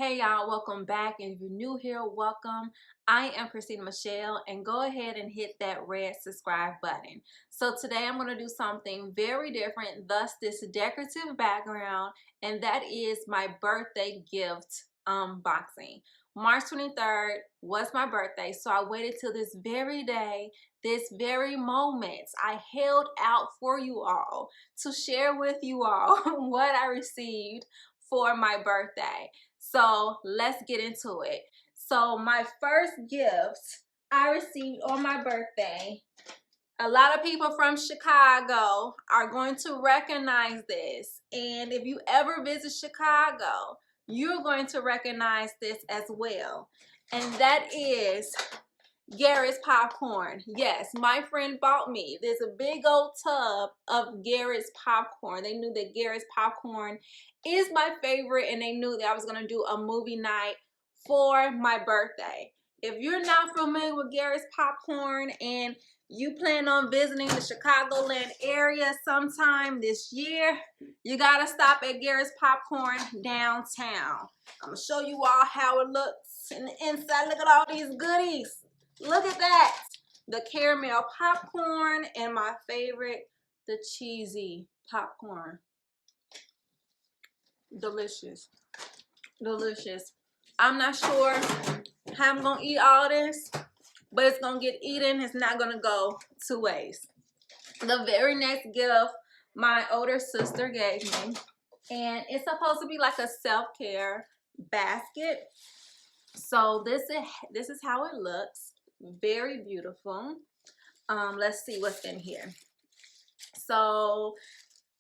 Hey y'all, welcome back. And if you're new here, welcome. I am Christina Michelle, and go ahead and hit that red subscribe button. So today I'm going to do something very different, thus this decorative background, and that is my birthday gift unboxing. March 23rd was my birthday, so I waited till this very day, this very moment. I held out for you all to share with you all what I received for my birthday. So let's get into it. So my first gift I received on my birthday, a lot of people from Chicago are going to recognize this. And if you ever visit Chicago, you're going to recognize this as well. And that is Garrett's popcorn. Yes, my friend bought me. There's a big old tub of Garrett's popcorn. They knew that Garrett's popcorn is my favorite, and they knew that I was going to do a movie night for my birthday. If you're not familiar with Garrett's popcorn and you plan on visiting the Chicagoland area sometime this year, you got to stop at Garrett's popcorn downtown. I'm going to show you all how it looks in the inside. Look at all these goodies. Look at that. The caramel popcorn and my favorite, the cheesy popcorn. Delicious. Delicious. I'm not sure how I'm going to eat all this, but it's going to get eaten. It's not going to go to waste. The very next gift my older sister gave me, and it's supposed to be like a self-care basket. So this is how it looks. Very beautiful. Let's see what's in here. So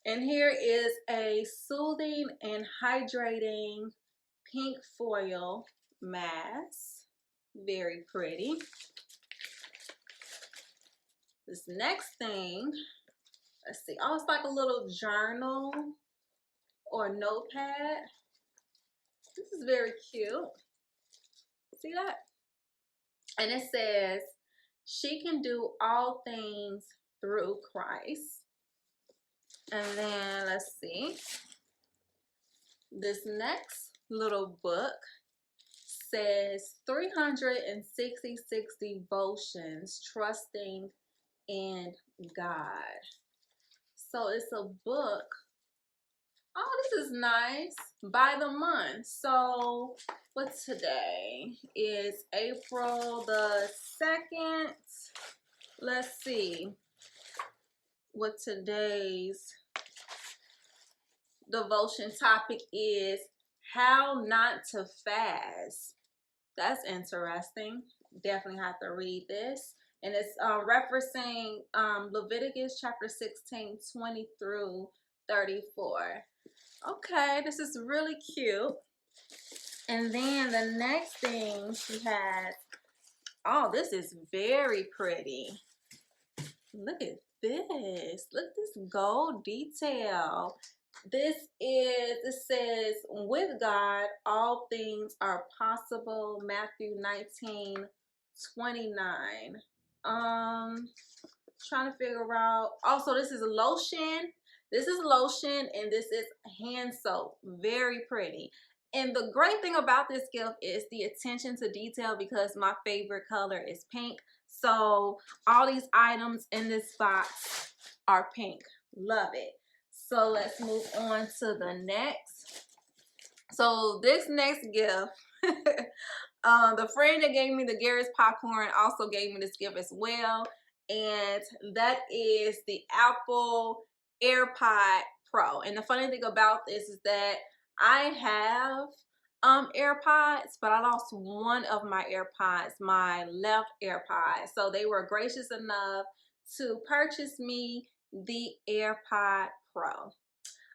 in here is a soothing and hydrating pink foil mask. Very pretty. This next thing, let's see. Oh, it's like a little journal or notepad. This is very cute. See that? And it says, she can do all things through Christ. And then let's see. This next little book says 366 devotions trusting in God. So it's a book. Oh, this is nice. By the month. So what's today? Is April the 2nd. Let's see what today's devotion topic is. How not to fast. That's interesting. Definitely have to read this. And it's referencing Leviticus chapter 16, 20 through 34. Okay, this is really cute. And then the next thing she has, oh, this is very pretty. Look at this. Look at this gold detail. This is, it says, with God, all things are possible. Matthew 19:29. Trying to figure out. Also, this is lotion. This is lotion, and this is hand soap. Very pretty. And the great thing about this gift is the attention to detail, because my favorite color is pink. So all these items in this box are pink. Love it. So let's move on to the next. So this next gift, the friend that gave me the Garrett's popcorn also gave me this gift as well. And that is the Apple AirPod Pro. And the funny thing about this is that I have AirPods, but I lost one of my AirPods, my left AirPod. So they were gracious enough to purchase me the AirPod Pro.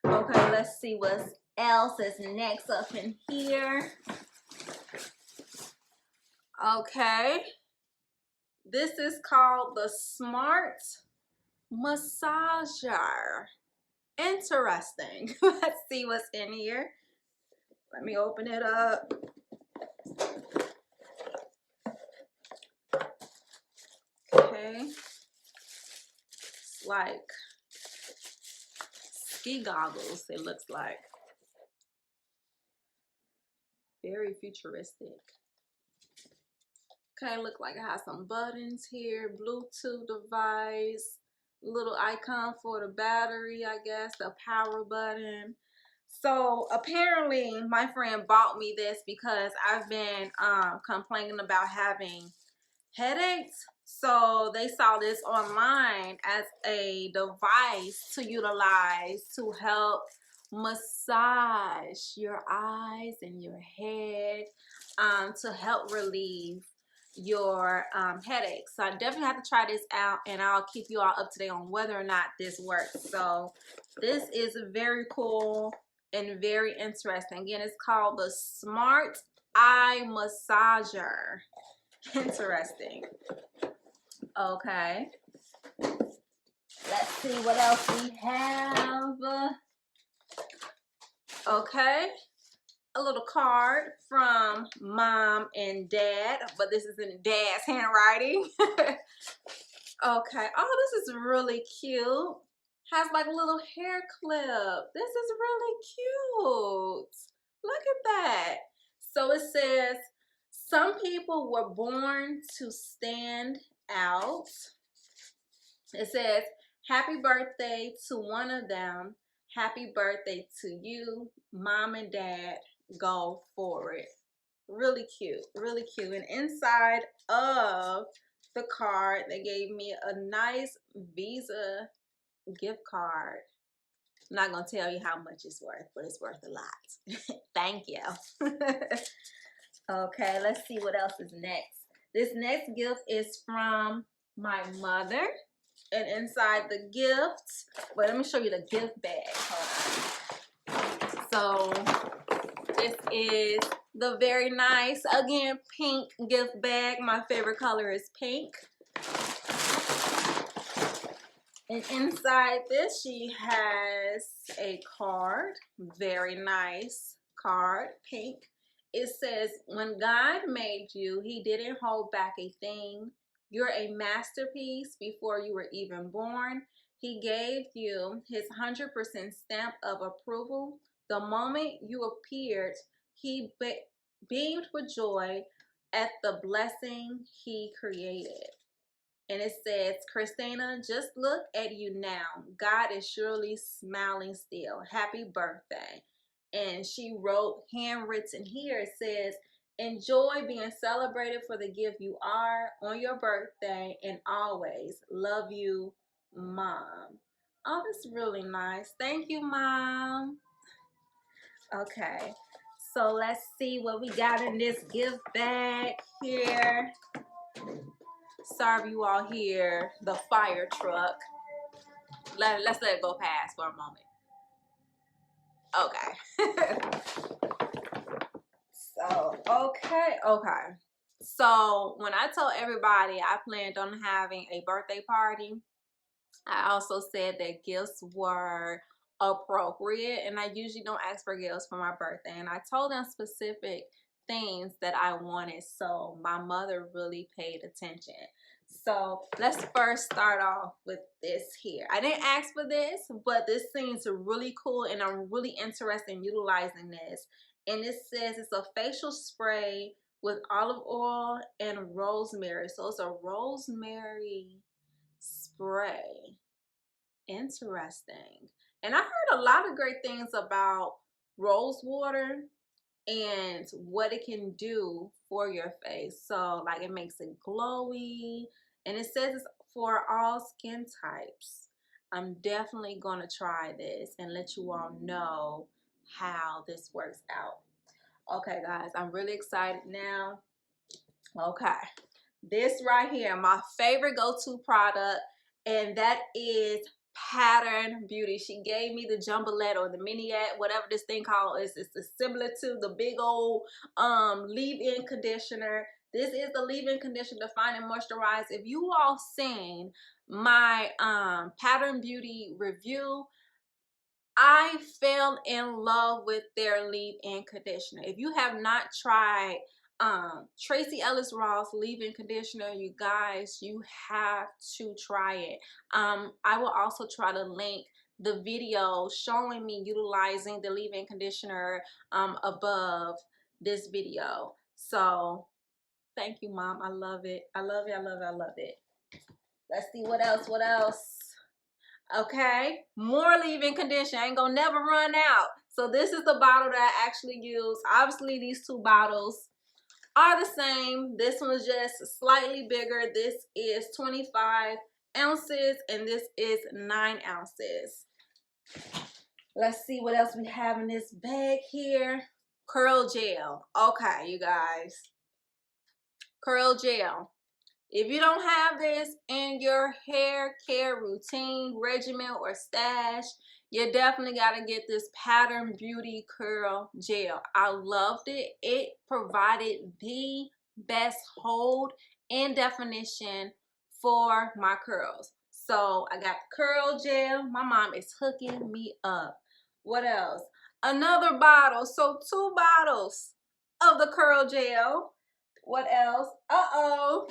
Okay, let's see what else is next up in here. Okay, this is called the Smart Massager. Interesting. Let's see what's in here. Let me open it up. Okay, it's like ski goggles, it looks like. Very futuristic. Okay, look like I have some buttons here. Bluetooth device. Little icon for the battery, I guess. The power button. So apparently my friend bought me this because I've been complaining about having headaches. So they saw this online as a device to utilize to help massage your eyes and your head, to help relieve your headaches. So I definitely have to try this out, and I'll keep you all up to date on whether or not this works. So this is very cool and very interesting. Again, it's called the Smart Eye Massager. Interesting. Okay. Let's see what else we have. Okay. A little card from mom and dad, but this is in dad's handwriting. Okay. Oh, this is really cute. Has like a little hair clip. This is really cute. Look at that. So it says, some people were born to stand out. It says, happy birthday to one of them. Happy birthday to you. Mom and dad, go for it. Really cute, really cute. And inside of the card, they gave me a nice Visa gift card. I'm not going to tell you how much it's worth, but it's worth a lot. Thank you. Okay, let's see what else is next. This next gift is from my mother. And inside the gift, well, let me show you the gift bag. Hold on. So this is the very nice, again, pink gift bag. My favorite color is pink. And inside this, she has a card. Very nice card, pink. It says, when God made you, he didn't hold back a thing. You're a masterpiece before you were even born. He gave you his 100% stamp of approval. The moment you appeared, he beamed with joy at the blessing he created. And it says, Christina, just look at you now. God is surely smiling still. Happy birthday. And she wrote, handwritten here, it says, enjoy being celebrated for the gift you are on your birthday and always. Love you, Mom. Oh, that's really nice. Thank you, Mom. Okay, so let's see what we got in this gift bag here. Sorry you all hear the fire truck. Let's let it go past for a moment. Okay. Okay. So when I told everybody I planned on having a birthday party, I also said that gifts were appropriate, and I usually don't ask for gifts for my birthday. And I told them specific things that I wanted, so my mother really paid attention. So let's first start off with this here. I didn't ask for this, but this seems really cool, and I'm really interested in utilizing this. And it says it's a facial spray with olive oil and rosemary. So it's a rosemary spray. Interesting. And I heard a lot of great things about rose water and what it can do for your face. So like it makes it glowy, and it says it's for all skin types. I'm definitely gonna try this and let you all know how this works out. Okay guys, I'm really excited now. Okay, this right here, my favorite go-to product, and that is Pattern Beauty. She gave me the jumbolette or the miniette, whatever this thing called is. It's similar to the big old leave-in conditioner. This is the leave-in conditioner, define and moisturize. If you all seen my Pattern Beauty review, I fell in love with their leave-in conditioner. If you have not tried Tracy Ellis Ross leave-in conditioner, you guys, you have to try it. I will also try to link the video showing me utilizing the leave-in conditioner above this video. So thank you, Mom. I love it. I love it. I love it. I love it. Let's see what else. What else? Okay, more leave-in conditioner. Ain't gonna never run out. So this is the bottle that I actually use. Obviously, these two bottles are the same. This one is just slightly bigger. This is 25 ounces and this is 9 ounces. Let's see what else we have in this bag here. Curl gel. Okay, you guys. Curl gel. If you don't have this in your hair care routine, regimen, or stash, you definitely got to get this Pattern Beauty Curl Gel. I loved it. It provided the best hold and definition for my curls. So I got the curl gel. My mom is hooking me up. What else? Another bottle. So 2 bottles of the curl gel. What else? Uh-oh.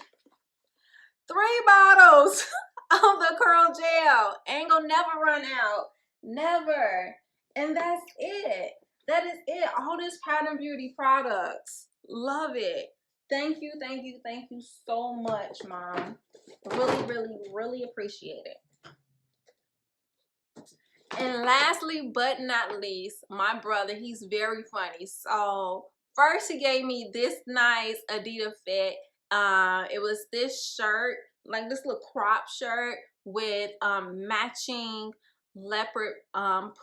3 bottles of the curl gel. Ain't gonna never run out. Never. And that's it. That is it. All this Pattern Beauty products. Love it. Thank you, thank you, thank you so much, Mom. Really, really, really appreciate it. And lastly, but not least, my brother, he's very funny. So first he gave me this nice Adidas fit. It was this shirt, like this little crop shirt with matching leopard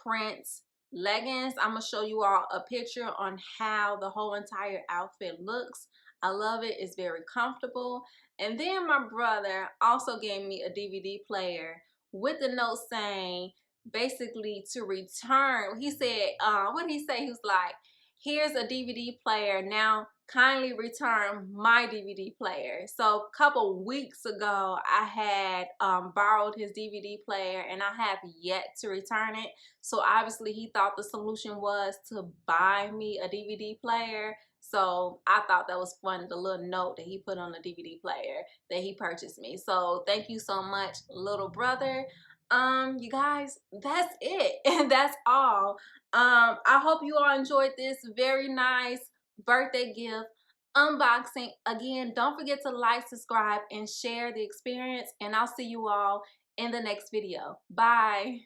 prints leggings. I'm gonna show you all a picture on how the whole entire outfit looks. I love it. It's very comfortable. And then my brother also gave me a DVD player with the note saying, basically, to return. He said, what did he say? He was like, here's a DVD player. Now kindly return my DVD player. So a couple weeks ago, I had borrowed his DVD player and I have yet to return it. So obviously he thought the solution was to buy me a DVD player. So I thought that was fun, the little note that he put on the DVD player that he purchased me. So thank you so much, little brother. You guys, that's it. And that's all. I hope you all enjoyed this very nice birthday gift unboxing. Again, don't forget to like, subscribe, and share the experience. And I'll see you all in the next video. Bye.